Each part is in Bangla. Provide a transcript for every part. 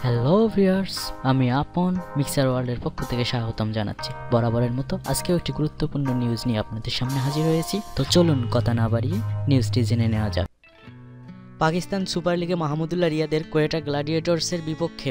হ্যালো ভিউয়ার্স, আমি আপন মিক্সার ওয়ার্ল্ডের পক্ষ থেকে স্বাগতম জানাচ্ছি। বরাবরের মতো আজকেও একটি গুরুত্বপূর্ণ নিউজ নিয়ে আপনাদের সামনে হাজির হয়েছি। তো চলুন কথা না বাড়িয়ে নিউজটি জেনে নেওয়া যাক। পাকিস্তান সুপার লিগে মাহমুদুল্লাহ রিয়াদের কোয়েটা গ্ল্যাডিয়েটর্সের বিপক্ষে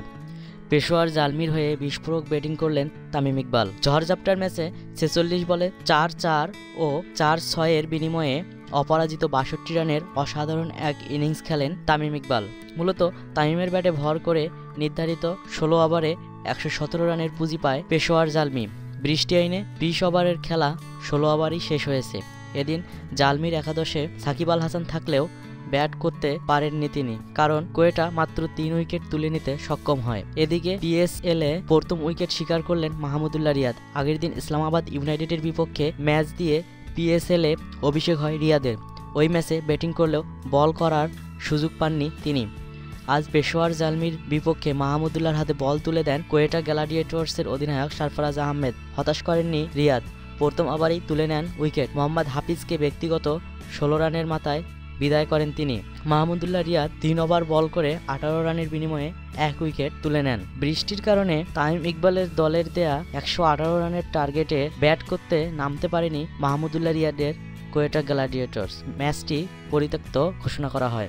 পেশোয়ার জালমির হয়ে বিস্ফোরক ব্যাটিং করলেন তামিম ইকবাল। ঝড়ঝাপটার ম্যাচে 46 বলে 4-4 ও 4-6-এর বিনিময়ে অপরাজিত 62 রানের অসাধারণ এক ইনিংস খেলেন তামিম ইকবাল। মূলত তামিমের ব্যাটে ভর করে নির্ধারিত 16 ওভারে 117 রানের পুঁজি পায় পেশোয়ার জালমি। বৃষ্টি আইনে 20 ওভারের খেলা 16 ওভারই শেষ হয়েছে। এদিন জালমির একাদশে সাকিব আল হাসান থাকলেও ব্যাট করতে পারেননি তিনি, কারণ কোয়েটা মাত্র 3 উইকেট তুলে নিতে সক্ষম হয়। এদিকে পিএসএল-এ প্রথম উইকেট শিকার করলেন মাহমুদুল্লাহ রিয়াদ। আগের দিন ইসলামাবাদ ইউনাইটেডের বিপক্ষে ম্যাচ দিয়ে পিএসএল-এ অভিষেক হয় রিয়াদের। ওই ম্যাচে ব্যাটিং করলেও বল করার সুযোগ পাননি তিনি। আজ পেশোয়ার জালমির বিপক্ষে মাহমুদুল্লাহর হাতে বল তুলে দেন কোয়েটা গ্ল্যাডিয়েটর্সের অধিনায়ক সরফরাজ আহমেদ। হতাশ করেননি রিয়াদ, প্রথম ওভারেই তুলে নেন উইকেট। মোহাম্মদ হাফিজকে ব্যক্তিগত 16 রানের মাথায় বিদায় করেন তিনি। মাহমুদুল্লাহ রিয়াদ 3 ওভার বল করে 18 রানের বিনিময়ে 1 উইকেট তুলে নেন। বৃষ্টির কারণে তামিম ইকবালের দলের দেয়া 118 রানের টার্গেটে ব্যাট করতে নামতে পারেনি মাহমুদুল্লাহ রিয়াদের কোয়েটা গ্ল্যাডিয়েটর্স। ম্যাচটি পরিত্যক্ত ঘোষণা করা হয়।